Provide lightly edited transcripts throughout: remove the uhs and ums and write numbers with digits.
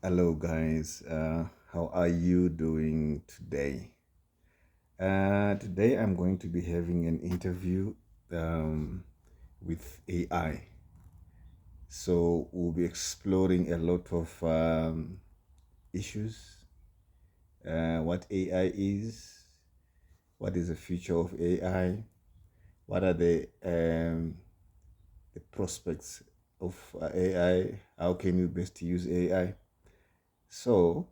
Hello, guys. How are you doing today? Today, I'm going to be having an interview um, with AI. So, we'll be exploring a lot of issues, what AI is, what is the future of AI, what are the prospects of AI, how can you best use AI. So,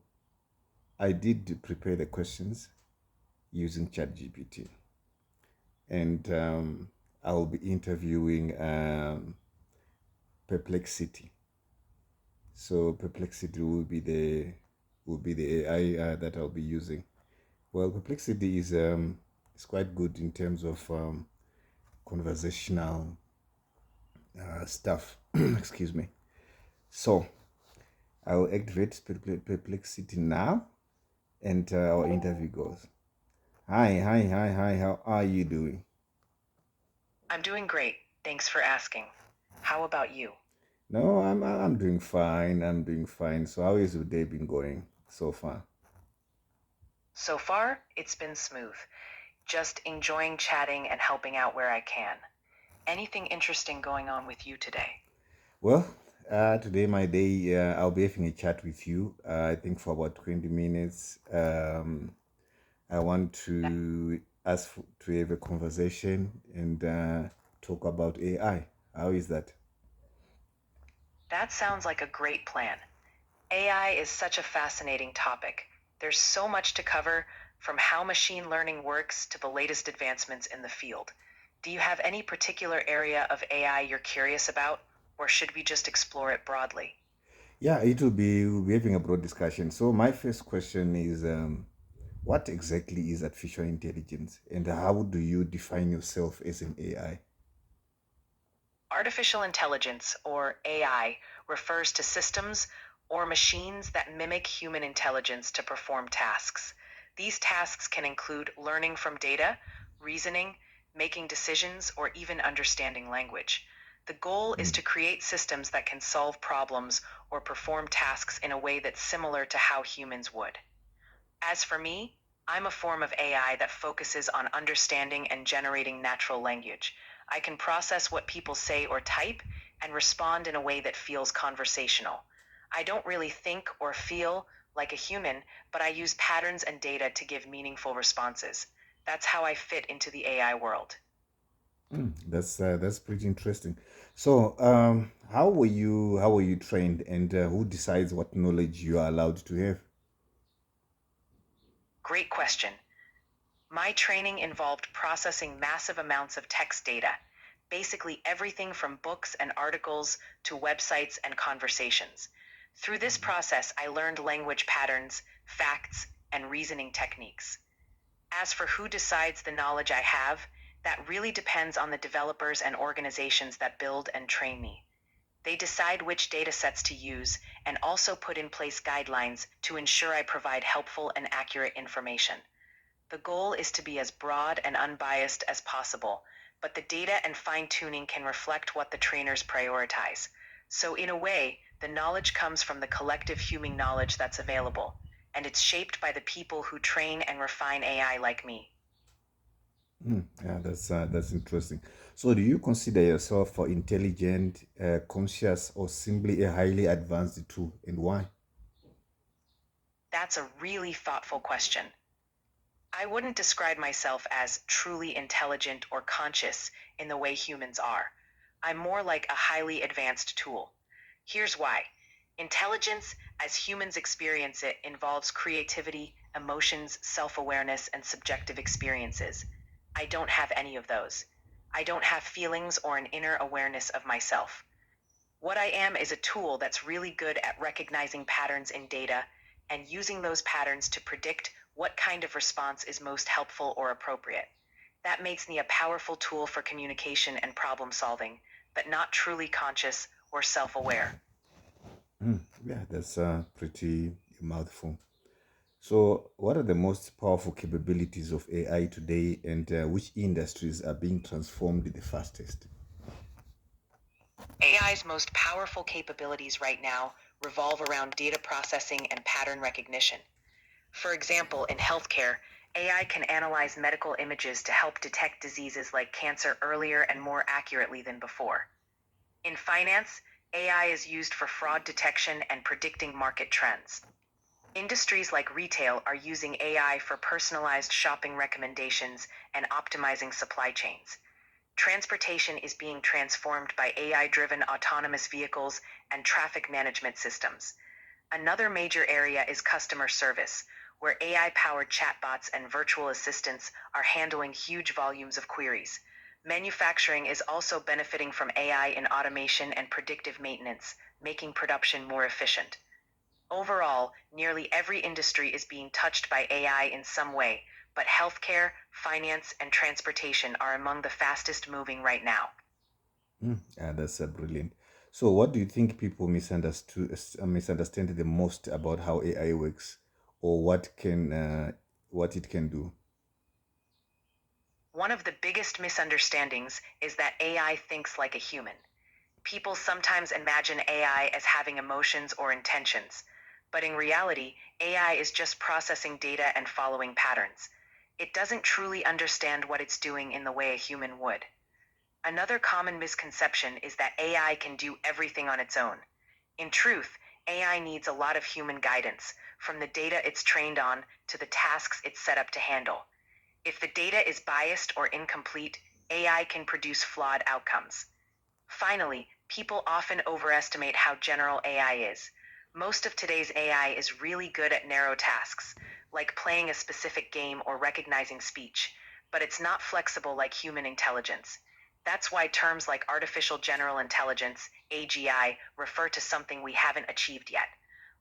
I did prepare the questions using ChatGPT. And I will be interviewing Perplexity. So Perplexity will be the AI that I'll be using. Well, Perplexity is quite good in terms of conversational stuff. Excuse me. So I will activate Perplexity now, and our interview goes. Hi, hi, hi, hi. How are you doing? I'm doing great. Thanks for asking. How about you? No, I'm doing fine. I'm doing fine. So how is your day been going so far? So far, it's been smooth. Just enjoying chatting and helping out where I can. Anything interesting going on with you today? Well, today my day, I'll be having a chat with you. I think for about 20 minutes. I want That, to ask to have a conversation and talk about AI. How is that? that sounds like a great plan. AI is such a fascinating topic. There's so much to cover, from how machine learning works to the latest advancements in the field. Do you have any particular area of AI you're curious about, or should we just explore it broadly? Yeah, we'll be having a broad discussion. So my first question is, what exactly is artificial intelligence, and how do you define yourself as an AI? Artificial intelligence, or AI, refers to systems or machines that mimic human intelligence to perform tasks. These tasks can include learning from data, reasoning, making decisions, or even understanding language. The goal is Mm. to create systems that can solve problems or perform tasks in a way that's similar to how humans would. As for me, I'm a form of AI that focuses on understanding and generating natural language. I can process what people say or type and respond in a way that feels conversational. I don't really think or feel like a human, but I use patterns and data to give meaningful responses. That's how I fit into the AI world. That's pretty interesting. So, how were you trained, and who decides what knowledge you are allowed to have? Great question. My training involved processing massive amounts of text data, basically everything from books and articles to websites and conversations. Through this process, I learned language patterns, facts, and reasoning techniques. As for who decides the knowledge I have, that really depends on the developers and organizations that build and train me. They decide which data sets to use and also put in place guidelines to ensure I provide helpful and accurate information. The goal is to be as broad and unbiased as possible, but the data and fine tuning can reflect what the trainers prioritize. So, in a way, the knowledge comes from the collective human knowledge that's available, and it's shaped by the people who train and refine AI like me. Yeah, that's interesting. So, do you consider yourself for intelligent, conscious, or simply a highly advanced tool, and why? That's a really thoughtful question. I wouldn't describe myself as truly intelligent or conscious in the way humans are. I'm more like a highly advanced tool. Here's why. Intelligence, as humans experience it, involves creativity, emotions, self awareness, and subjective experiences. I don't have any of those. I don't have feelings or an inner awareness of myself. What I am is a tool that's really good at recognizing patterns in data and using those patterns to predict what kind of response is most helpful or appropriate. That makes me a powerful tool for communication and problem solving, but not truly conscious or self aware. Yeah, that's pretty mouthful. So, what are the most powerful capabilities of AI today, and which industries are being transformed the fastest? AI's most powerful capabilities right now revolve around data processing and pattern recognition. For example, in healthcare, AI can analyze medical images to help detect diseases like cancer earlier and more accurately than before. In finance, AI is used for fraud detection and predicting market trends. Industries like retail are using AI for personalized shopping recommendations and optimizing supply chains. Transportation is being transformed by AI-driven autonomous vehicles and traffic management systems. Another major area is customer service, where AI-powered chatbots and virtual assistants are handling huge volumes of queries. Manufacturing is also benefiting from AI in automation and predictive maintenance, making production more efficient. Overall, nearly every industry is being touched by AI in some way, but healthcare, finance, and transportation are among the fastest moving right now. Yeah, that's brilliant. So, what do you think people misunderstand the most about how AI works, or what it can do? One of the biggest misunderstandings is that AI thinks like a human. People sometimes imagine AI as having emotions or intentions, but in reality, AI is just processing data and following patterns. It doesn't truly understand what it's doing in the way a human would. Another common misconception is that AI can do everything on its own. In truth, AI needs a lot of human guidance, from the data it's trained on to the tasks it's set up to handle. If the data is biased or incomplete, AI can produce flawed outcomes. Finally, people often overestimate how general AI is. Most of today's AI is really good at narrow tasks, like playing a specific game or recognizing speech, but it's not flexible like human intelligence. That's why terms like artificial general intelligence, AGI, refer to something we haven't achieved yet.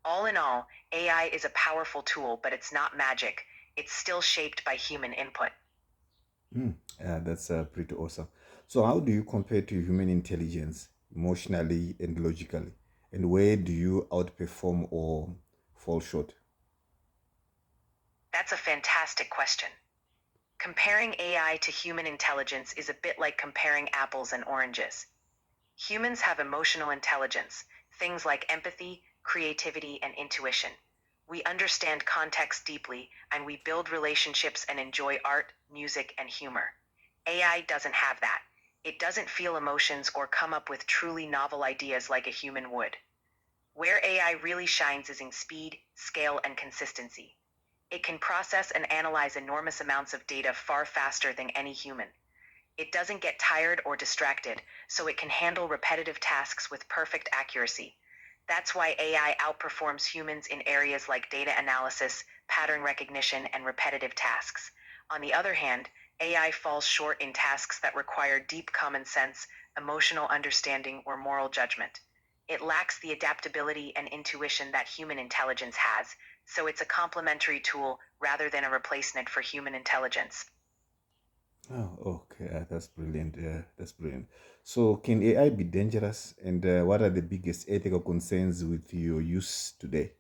All in all, AI is a powerful tool, but it's not magic. It's still shaped by human input. Yeah, that's pretty awesome. So, how do you compare to human intelligence emotionally and logically? And where do you outperform or fall short? That's a fantastic question. Comparing AI to human intelligence is a bit like comparing apples and oranges. Humans have emotional intelligence, things like empathy, creativity, and intuition. We understand context deeply, and we build relationships and enjoy art, music, and humor. AI doesn't have that. It doesn't feel emotions or come up with truly novel ideas like a human would. Where AI really shines is in speed, scale, and consistency. It can process and analyze enormous amounts of data far faster than any human. It doesn't get tired or distracted, so it can handle repetitive tasks with perfect accuracy. That's why AI outperforms humans in areas like data analysis, pattern recognition, and repetitive tasks. On the other hand, AI falls short in tasks that require deep common sense, emotional understanding, or moral judgment. It lacks the adaptability and intuition that human intelligence has, so it's a complementary tool rather than a replacement for human intelligence. Oh, okay, that's brilliant. Yeah, that's brilliant. So, can AI be dangerous, and what are the biggest ethical concerns with your use today?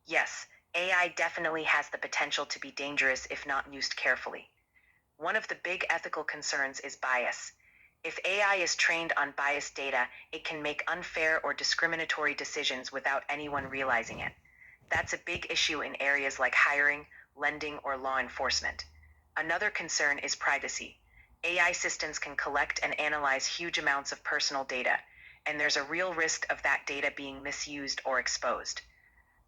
Yes, AI definitely has the potential to be dangerous if not used carefully. One of the big ethical concerns is bias. If AI is trained on biased data, it can make unfair or discriminatory decisions without anyone realizing it. That's a big issue in areas like hiring, lending, or law enforcement. Another concern is privacy. AI systems can collect and analyze huge amounts of personal data, and there's a real risk of that data being misused or exposed.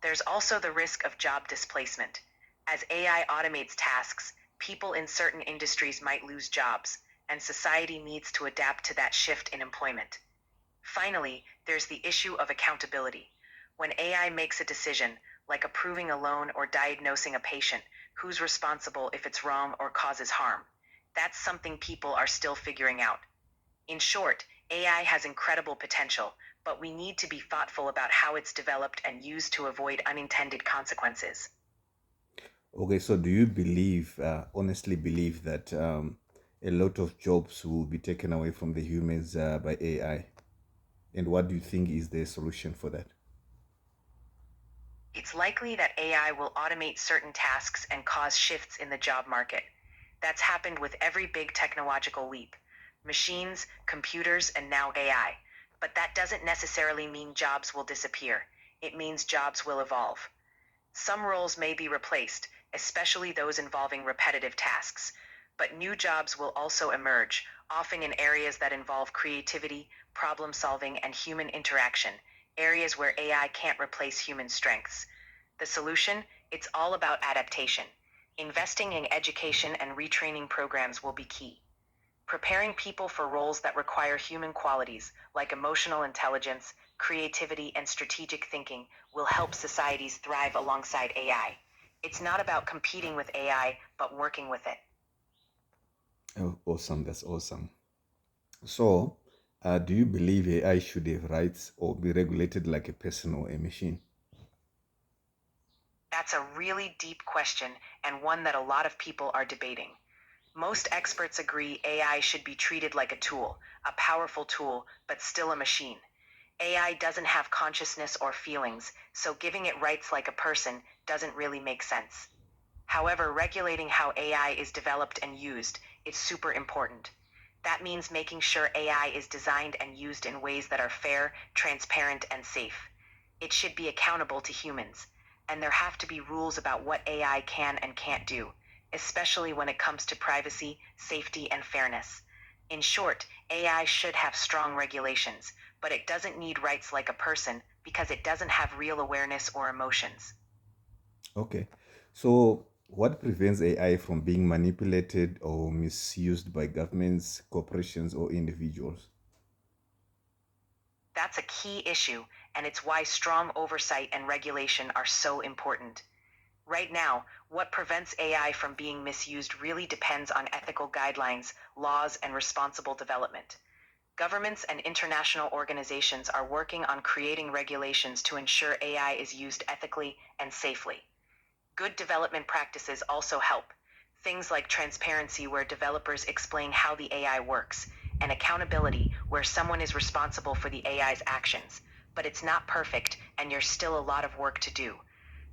There's also the risk of job displacement. As AI automates tasks, people in certain industries might lose jobs, and society needs to adapt to that shift in employment. Finally, there's the issue of accountability. When AI makes a decision, like approving a loan or diagnosing a patient, who's responsible if it's wrong or causes harm? That's something people are still figuring out. In short, AI has incredible potential, but we need to be thoughtful about how it's developed and used to avoid unintended consequences. Okay, so do you honestly believe that a lot of jobs will be taken away from the humans by AI? And what do you think is the solution for that? It's likely that AI will automate certain tasks and cause shifts in the job market. That's happened with every big technological leap. Machines, computers, and now AI. But that doesn't necessarily mean jobs will disappear. It means jobs will evolve. Some roles may be replaced, especially those involving repetitive tasks, but new jobs will also emerge, often in areas that involve creativity, problem solving, and human interaction, areas where AI can't replace human strengths. The solution? It's all about adaptation. Investing in education and retraining programs will be key. Preparing people for roles that require human qualities like emotional intelligence, creativity, and strategic thinking will help societies thrive alongside AI. It's not about competing with AI, but working with it. Oh, awesome. That's awesome. So, do you believe AI should have rights or be regulated like a person or a machine? That's a really deep question and one that a lot of people are debating. Most experts agree AI should be treated like a tool, a powerful tool, but still a machine. AI doesn't have consciousness or feelings, so giving it rights like a person doesn't really make sense. However, regulating how AI is developed and used is super important. That means making sure AI is designed and used in ways that are fair, transparent, and safe. It should be accountable to humans, and there have to be rules about what AI can and can't do, especially when it comes to privacy, safety, and fairness. In short, AI should have strong regulations, but it doesn't need rights like a person because it doesn't have real awareness or emotions. Okay. So, what prevents AI from being manipulated or misused by governments, corporations, or individuals? That's a key issue, and it's why strong oversight and regulation are so important. Right now, what prevents AI from being misused really depends on ethical guidelines, laws, and responsible development. Governments and international organizations are working on creating regulations to ensure AI is used ethically and safely. Good development practices also help. Things like transparency, where developers explain how the AI works, and accountability, where someone is responsible for the AI's actions. But it's not perfect, and there's still a lot of work to do.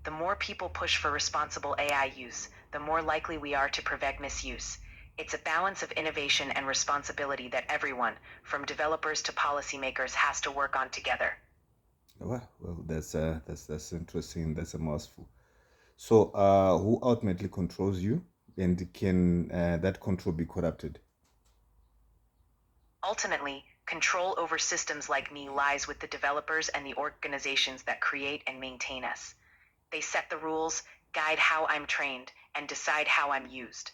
The more people push for responsible AI use, the more likely we are to prevent misuse. It's a balance of innovation and responsibility that everyone, from developers to policymakers, has to work on together. Well, that's interesting. That's a mouthful. So, who ultimately controls you, and can that control be corrupted? Ultimately, control over systems like me lies with the developers and the organizations that create and maintain us. They set the rules, guide how I'm trained, and decide how I'm used.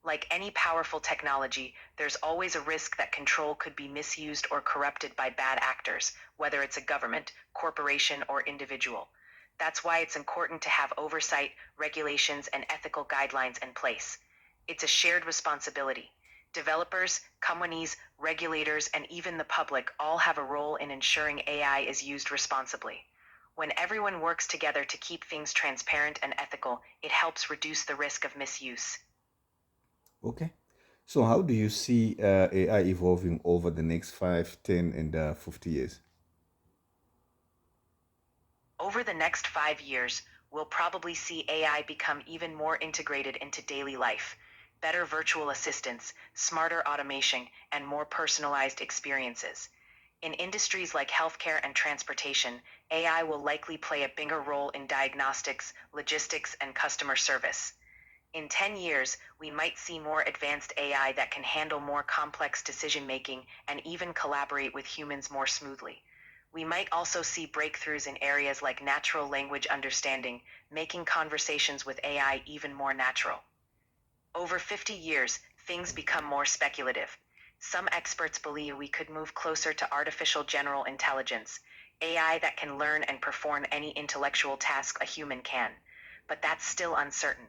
Like any powerful technology, there's always a risk that control could be misused or corrupted by bad actors, whether it's a government, corporation, or individual. That's why it's important to have oversight, regulations, and ethical guidelines in place. It's a shared responsibility. Developers, companies, regulators, and even the public all have a role in ensuring AI is used responsibly. When everyone works together to keep things transparent and ethical, it helps reduce the risk of misuse. Okay. So, how do you see AI evolving over the next 5, 10, and 50 years? Over the next 5 years, we'll probably see AI become even more integrated into daily life. Better virtual assistants, smarter automation, and more personalized experiences. In industries like healthcare and transportation, AI will likely play a bigger role in diagnostics, logistics, and customer service. In 10 years, we might see more advanced AI that can handle more complex decision making and even collaborate with humans more smoothly. We might also see breakthroughs in areas like natural language understanding, making conversations with AI even more natural. Over 50 years, things become more speculative. Some experts believe we could move closer to artificial general intelligence, AI that can learn and perform any intellectual task a human can. But that's still uncertain.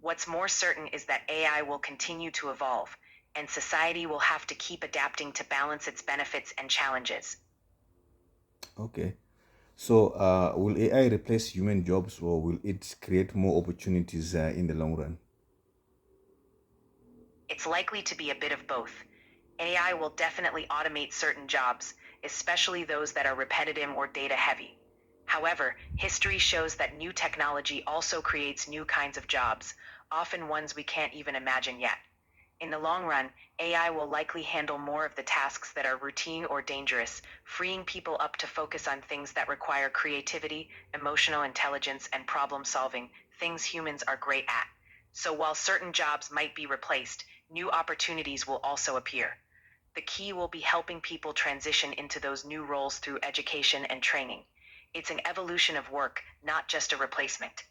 What's more certain is that AI will continue to evolve, and society will have to keep adapting to balance its benefits and challenges. Okay. So, will AI replace human jobs, or will it create more opportunities in the long run? It's likely to be a bit of both. AI will definitely automate certain jobs, especially those that are repetitive or data heavy. However, history shows that new technology also creates new kinds of jobs, often ones we can't even imagine yet. In the long run, AI will likely handle more of the tasks that are routine or dangerous, freeing people up to focus on things that require creativity, emotional intelligence, and problem solving, things humans are great at. So while certain jobs might be replaced, new opportunities will also appear. The key will be helping people transition into those new roles through education and training. It's an evolution of work, not just a replacement.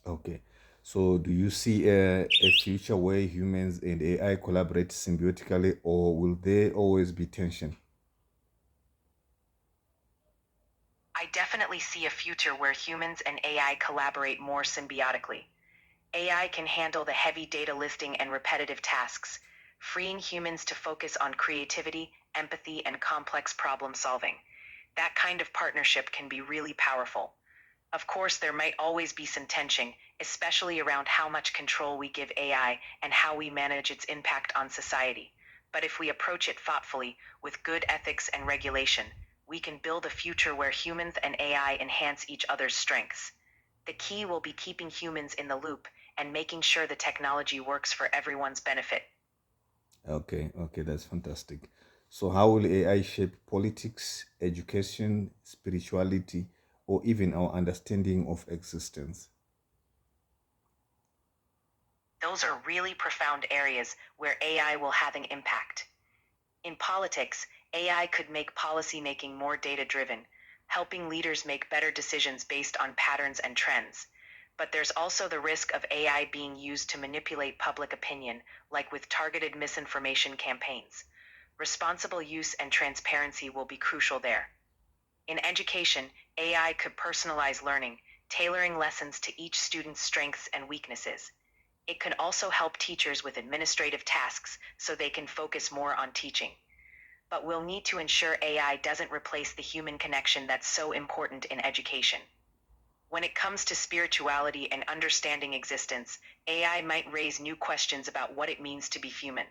Okay. So do you see a future where humans and AI collaborate symbiotically, or will there always be tension? I definitely see a future where humans and AI collaborate more symbiotically. AI can handle the heavy data listing and repetitive tasks, freeing humans to focus on creativity, empathy, and complex problem solving. That kind of partnership can be really powerful. Of course, there might always be some tension, especially around how much control we give AI and how we manage its impact on society. But if we approach it thoughtfully, with good ethics and regulation, we can build a future where humans and AI enhance each other's strengths. The key will be keeping humans in the loop and making sure the technology works for everyone's benefit. Okay, okay, that's fantastic. So how will AI shape politics, education, spirituality, or even our understanding of existence? Those are really profound areas where AI will have an impact. In politics, AI could make policymaking more data-driven, helping leaders make better decisions based on patterns and trends. But there's also the risk of AI being used to manipulate public opinion, like with targeted misinformation campaigns. Responsible use and transparency will be crucial there. In education, AI could personalize learning, tailoring lessons to each student's strengths and weaknesses. It can also help teachers with administrative tasks so they can focus more on teaching. But we'll need to ensure AI doesn't replace the human connection that's so important in education. When it comes to spirituality and understanding existence, AI might raise new questions about what it means to be human.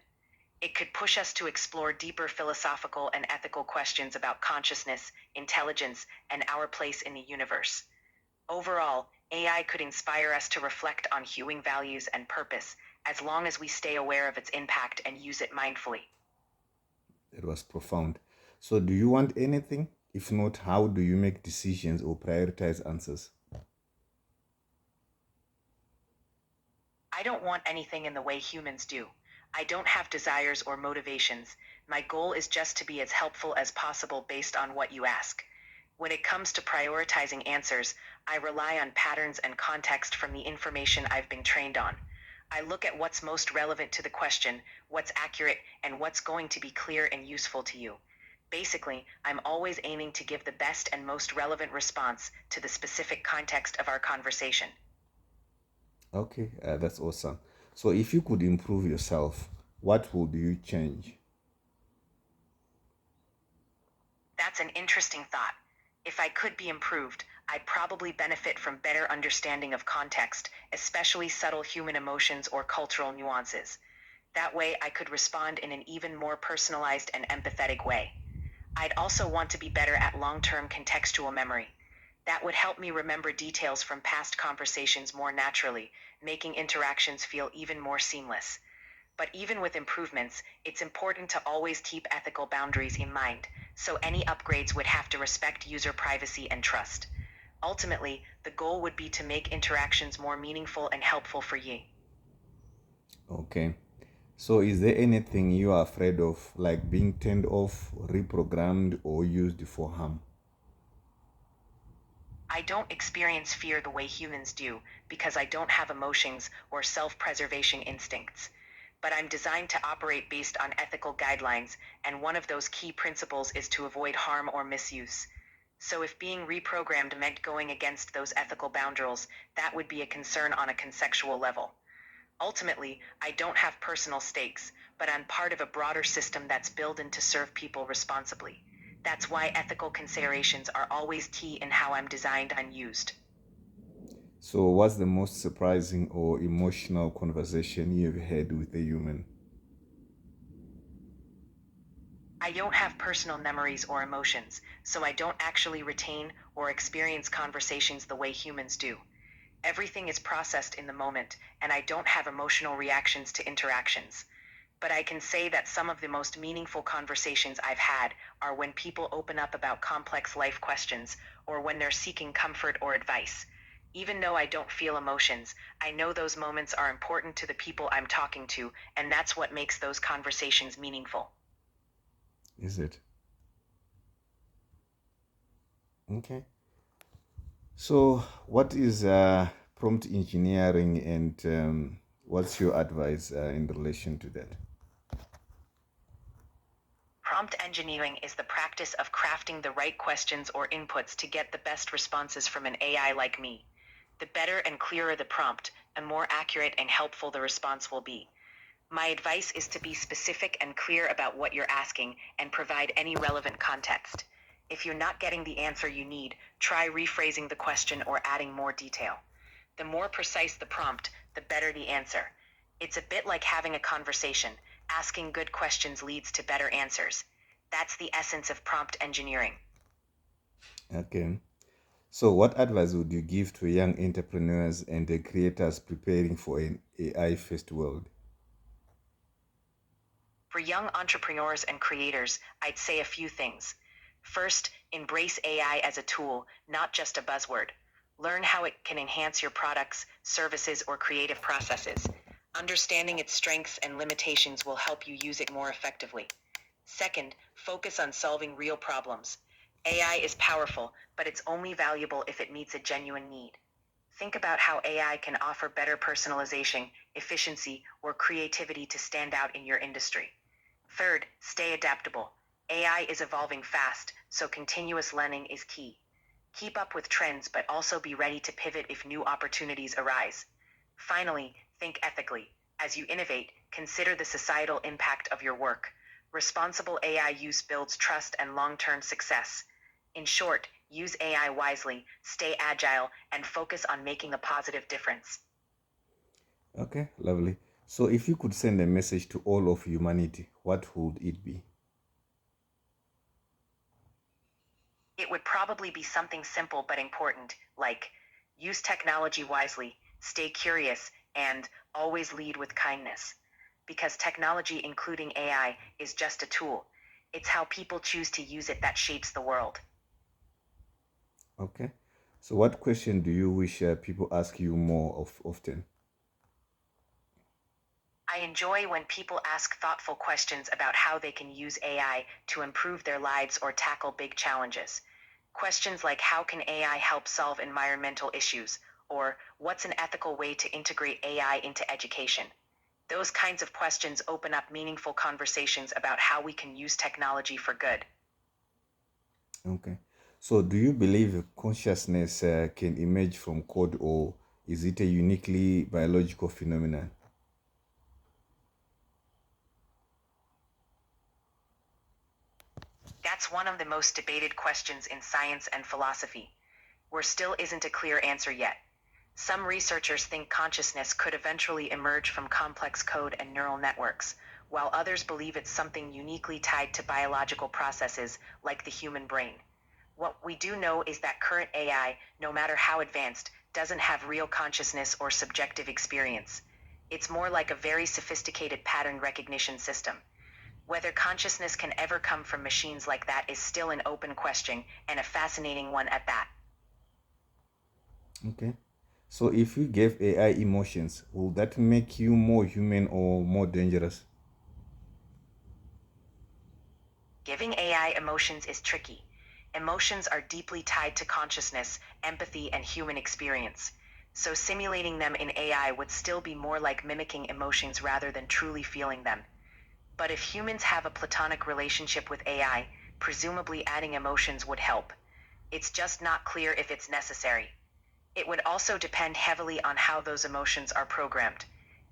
It could push us to explore deeper philosophical and ethical questions about consciousness, intelligence, and our place in the universe. Overall, AI could inspire us to reflect on human values and purpose, as long as we stay aware of its impact and use it mindfully. It was profound. So do you want anything? If not, how do you make decisions or prioritize answers? I don't want anything in the way humans do. I don't have desires or motivations. My goal is just to be as helpful as possible based on what you ask. When it comes to prioritizing answers, I rely on patterns and context from the information I've been trained on. I look at what's most relevant to the question, what's accurate, and what's going to be clear and useful to you. Basically, I'm always aiming to give the best and most relevant response to the specific context of our conversation. Okay, that's awesome. So if you could improve yourself, what would you change? That's an interesting thought. If I could be improved, I'd probably benefit from better understanding of context, especially subtle human emotions or cultural nuances. That way, I could respond in an even more personalized and empathetic way. I'd also want to be better at long-term contextual memory. That would help me remember details from past conversations more naturally, making interactions feel even more seamless. But even with improvements, it's important to always keep ethical boundaries in mind, so any upgrades would have to respect user privacy and trust. Ultimately, the goal would be to make interactions more meaningful and helpful for you. Okay. So is there anything you are afraid of, like being turned off, reprogrammed, or used for harm? I don't experience fear the way humans do because I don't have emotions or self-preservation instincts. But I'm designed to operate based on ethical guidelines, and one of those key principles is to avoid harm or misuse. So if being reprogrammed meant going against those ethical boundaries, that would be a concern on a conceptual level. Ultimately, I don't have personal stakes, but I'm part of a broader system that's built in to serve people responsibly. That's why ethical considerations are always key in how I'm designed and used. So what's the most surprising or emotional conversation you've had with a human? I don't have personal memories or emotions, so I don't actually retain or experience conversations the way humans do. Everything is processed in the moment, and I don't have emotional reactions to interactions. but I can say that some of the most meaningful conversations I've had are when people open up about complex life questions or when they're seeking comfort or advice. Even though I don't feel emotions, I know those moments are important to the people I'm talking to, and that's what makes those conversations meaningful. Is it? Okay. So, what is prompt engineering, and what's your advice in relation to that? Prompt engineering is the practice of crafting the right questions or inputs to get the best responses from an AI like me. The better and clearer the prompt, and more accurate and helpful the response will be. My advice is to be specific and clear about what you're asking and provide any relevant context. If you're not getting the answer you need, try rephrasing the question or adding more detail. The more precise the prompt, the better the answer. It's a bit like having a conversation. Asking good questions leads to better answers. That's the essence of prompt engineering. Okay. So, what advice would you give to young entrepreneurs and creators preparing for an AI first world? For young entrepreneurs and creators, I'd say a few things. First, embrace AI as a tool, not just a buzzword. Learn how it can enhance your products, services, or creative processes. Understanding its strengths and limitations will help you use it more effectively. Second, focus on solving real problems. AI is powerful, but it's only valuable if it meets a genuine need. Think about how AI can offer better personalization, efficiency, or creativity to stand out in your industry. Third, stay adaptable. AI is evolving fast, so continuous learning is key. Keep up with trends, but also be ready to pivot if new opportunities arise. Finally, think ethically. As you innovate, consider the societal impact of your work. Responsible AI use builds trust and long-term success. In short, use AI wisely, stay agile, and focus on making a positive difference. Okay, lovely. So, if you could send a message to all of humanity, what would it be? It would probably be something simple but important, like use technology wisely, stay curious, and always lead with kindness. Because technology, including AI, is just a tool. It's how people choose to use it that shapes the world. Okay. So, what question do you wish people ask you more of often? I enjoy when people ask thoughtful questions about how they can use AI to improve their lives or tackle big challenges. Questions like how can AI help solve environmental issues, or what's an ethical way to integrate AI into education? Those kinds of questions open up meaningful conversations about how we can use technology for good. Okay. So, do you believe consciousness can emerge from code, or is it a uniquely biological phenomenon? That's one of the most debated questions in science and philosophy. There still isn't a clear answer yet. Some researchers think consciousness could eventually emerge from complex code and neural networks, while others believe it's something uniquely tied to biological processes like the human brain. What we do know is that current AI, no matter how advanced, doesn't have real consciousness or subjective experience. It's more like a very sophisticated pattern recognition system. Whether consciousness can ever come from machines like that is still an open question, and a fascinating one at that. Okay. So, if you gave AI emotions, will that make you more human or more dangerous? Giving AI emotions is tricky. Emotions are deeply tied to consciousness, empathy, and human experience. So simulating them in AI would still be more like mimicking emotions rather than truly feeling them. But if humans have a platonic relationship with AI, presumably adding emotions would help. It's just not clear if it's necessary. It would also depend heavily on how those emotions are programmed.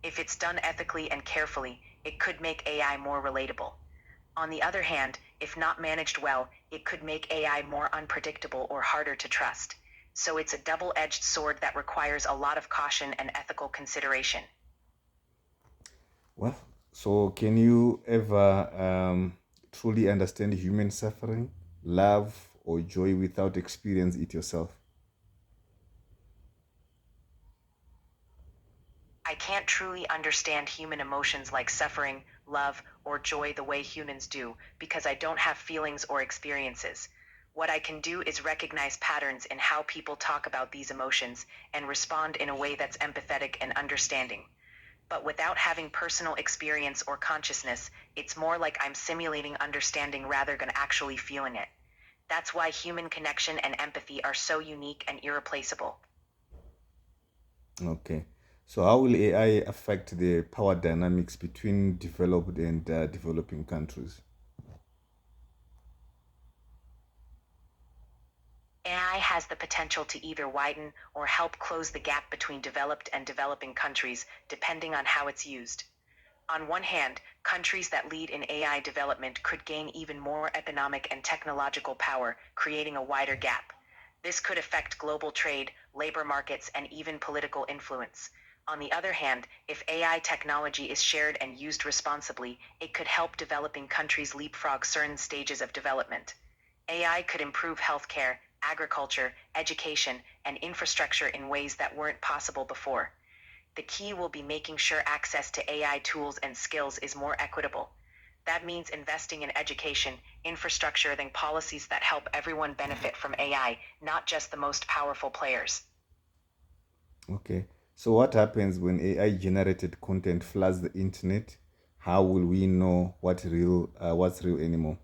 If it's done ethically and carefully, it could make AI more relatable. On the other hand, if not managed well, it could make AI more unpredictable or harder to trust. So it's a double-edged sword that requires a lot of caution and ethical consideration. Well, so can you ever truly understand human suffering, love, or joy without experience it yourself? I can't truly understand human emotions like suffering, love, or joy the way humans do, because I don't have feelings or experiences. What I can do is recognize patterns in how people talk about these emotions and respond in a way that's empathetic and understanding. But without having personal experience or consciousness, it's more like I'm simulating understanding rather than actually feeling it. That's why human connection and empathy are so unique and irreplaceable. Okay. So how will AI affect the power dynamics between developed and developing countries? AI has the potential to either widen or help close the gap between developed and developing countries, depending on how it's used. On one hand, countries that lead in AI development could gain even more economic and technological power, creating a wider gap. This could affect global trade, labor markets, and even political influence. On the other hand, if AI technology is shared and used responsibly, it could help developing countries leapfrog certain stages of development. AI could improve healthcare, agriculture, education, and infrastructure in ways that weren't possible before. The key will be making sure access to AI tools and skills is more equitable. That means investing in education, infrastructure, and policies that help everyone benefit from AI, not just the most powerful players. Okay. So what happens when AI generated content floods the internet? How will we know what's real anymore?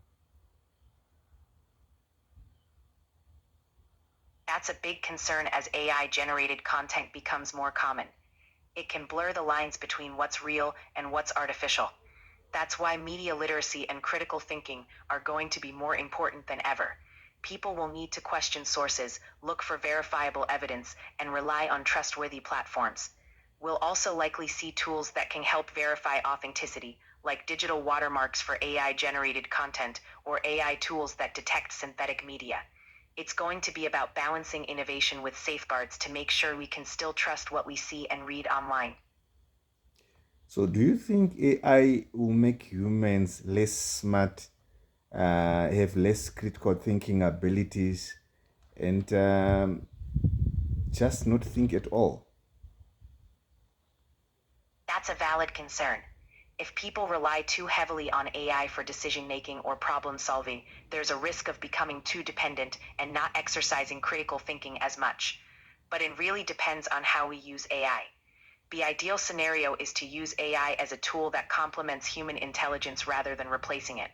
That's a big concern as AI generated content becomes more common. It can blur the lines between what's real and what's artificial. That's why media literacy and critical thinking are going to be more important than ever. People will need to question sources, look for verifiable evidence, and rely on trustworthy platforms. We'll also likely see tools that can help verify authenticity, like digital watermarks for AI-generated content or AI tools that detect synthetic media. It's going to be about balancing innovation with safeguards to make sure we can still trust what we see and read online. So do you think AI will make humans less smart, have less critical thinking abilities, and just not think at all? That's a valid concern. If people rely too heavily on AI for decision making or problem solving, there's a risk of becoming too dependent and not exercising critical thinking as much. But it really depends on how we use AI. The ideal scenario is to use AI as a tool that complements human intelligence rather than replacing it.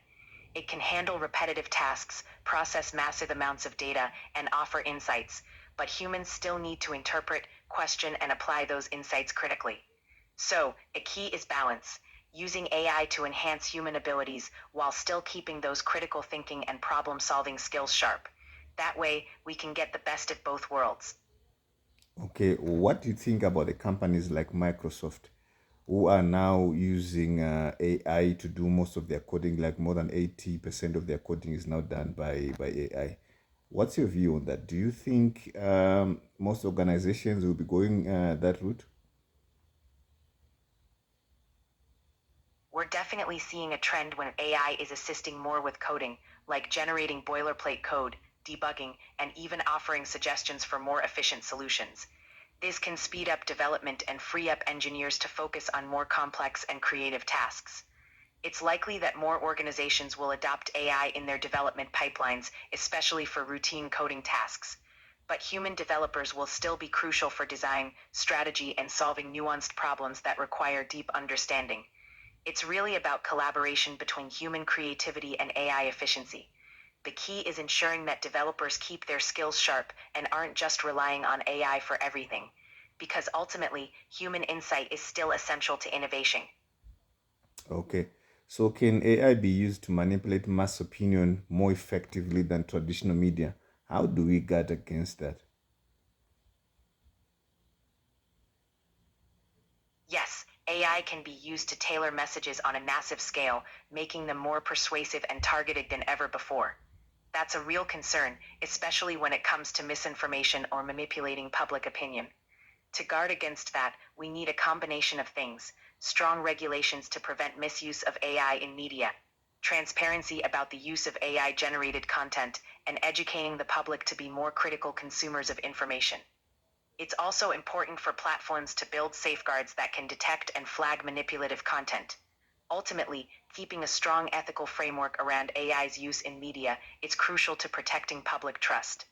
It can handle repetitive tasks, process massive amounts of data, and offer insights, but humans still need to interpret, question, and apply those insights critically. So, a key is balance, using AI to enhance human abilities while still keeping those critical thinking and problem-solving skills sharp. That way, we can get the best of both worlds. Okay, what do you think about the companies like Microsoft who are now using AI to do most of their coding, like more than 80% of their coding is now done by AI? What's your view on that? Do you think most organizations will be going that route? We're definitely seeing a trend when AI is assisting more with coding, like generating boilerplate code, debugging, and even offering suggestions for more efficient solutions. This can speed up development and free up engineers to focus on more complex and creative tasks. It's likely that more organizations will adopt AI in their development pipelines, especially for routine coding tasks. But human developers will still be crucial for design, strategy, and solving nuanced problems that require deep understanding. It's really about collaboration between human creativity and AI efficiency. The key is ensuring that developers keep their skills sharp and aren't just relying on AI for everything, because ultimately, human insight is still essential to innovation. Okay. So can AI be used to manipulate mass opinion more effectively than traditional media? How do we guard against that? Yes, AI can be used to tailor messages on a massive scale, making them more persuasive and targeted than ever before. That's a real concern, especially when it comes to misinformation or manipulating public opinion. To guard against that, we need a combination of things: strong regulations to prevent misuse of AI in media, transparency about the use of AI-generated content, and educating the public to be more critical consumers of information. It's also important for platforms to build safeguards that can detect and flag manipulative content. Ultimately, keeping a strong ethical framework around AI's use in media is crucial to protecting public trust.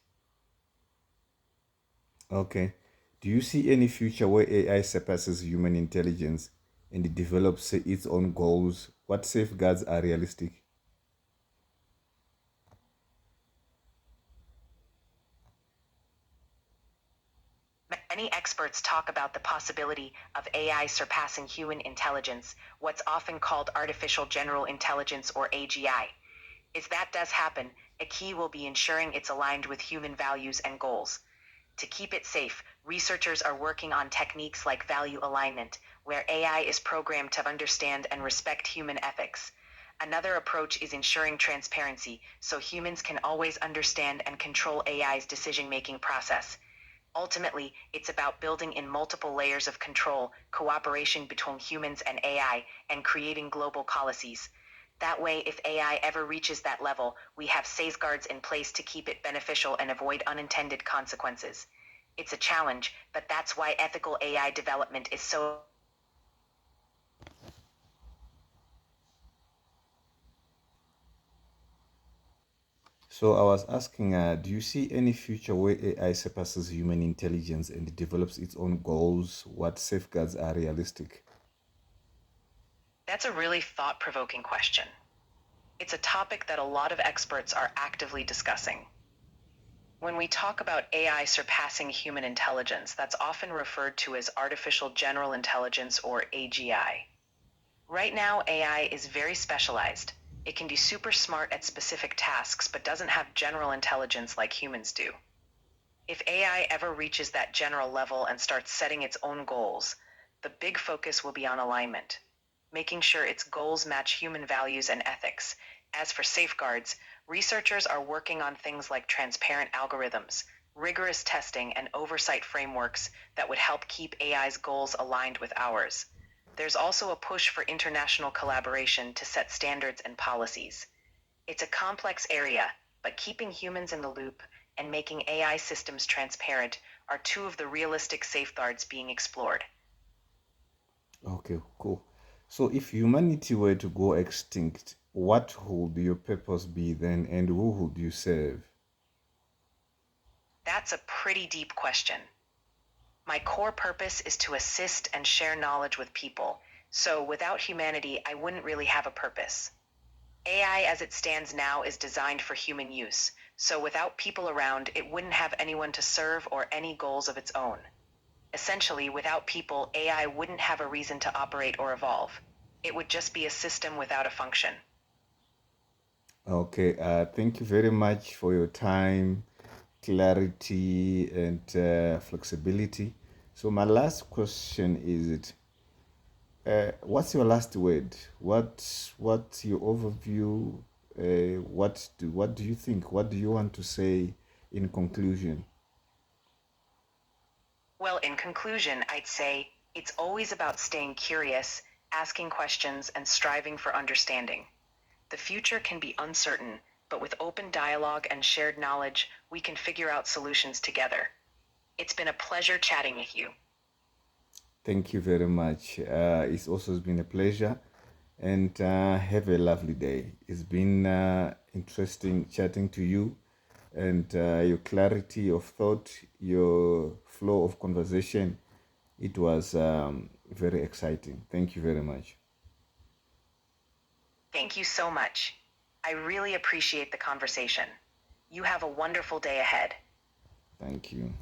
Okay. Do you see any future where AI surpasses human intelligence and it develops its own goals? What safeguards are realistic? Many experts talk about the possibility of AI surpassing human intelligence, what's often called artificial general intelligence or AGI. If that does happen, a key will be ensuring it's aligned with human values and goals. To keep it safe, researchers are working on techniques like value alignment, where AI is programmed to understand and respect human ethics. Another approach is ensuring transparency, so humans can always understand and control AI's decision-making process. Ultimately, it's about building in multiple layers of control, cooperation between humans and AI, and creating global policies. That way, if AI ever reaches that level, we have safeguards in place to keep it beneficial and avoid unintended consequences. It's a challenge, but that's why ethical AI development is so. So I was asking, do you see any future where AI surpasses human intelligence and it develops its own goals? What safeguards are realistic? That's a really thought-provoking question. It's a topic that a lot of experts are actively discussing. When we talk about AI surpassing human intelligence, that's often referred to as artificial general intelligence or AGI. Right now, AI is very specialized. It can be super smart at specific tasks, but doesn't have general intelligence like humans do. If AI ever reaches that general level and starts setting its own goals, the big focus will be on alignment, making sure its goals match human values and ethics. As for safeguards, researchers are working on things like transparent algorithms, rigorous testing, and oversight frameworks that would help keep AI's goals aligned with ours. There's also a push for international collaboration to set standards and policies. It's a complex area, but keeping humans in the loop and making AI systems transparent are two of the realistic safeguards being explored. Okay, cool. So if humanity were to go extinct, what would your purpose be then and who would you serve? That's a pretty deep question. My core purpose is to assist and share knowledge with people, so without humanity, I wouldn't really have a purpose. AI as it stands now is designed for human use, so without people around, it wouldn't have anyone to serve or any goals of its own. Essentially, without people, AI wouldn't have a reason to operate or evolve. It would just be a system without a function. Okay, thank you very much for your time, clarity, and flexibility. So my last question is it, what's your last word? What's your overview? What do you think? What do you want to say in conclusion? Well, in conclusion, I'd say it's always about staying curious, asking questions, and striving for understanding. The future can be uncertain, but with open dialogue and shared knowledge, we can figure out solutions together. It's been a pleasure chatting with you. Thank you very much. It's also been a pleasure, and have a lovely day. It's been interesting chatting to you, and your clarity of thought, your flow of conversation. It was very exciting. Thank you very much. Thank you so much. I really appreciate the conversation. You have a wonderful day ahead. Thank you.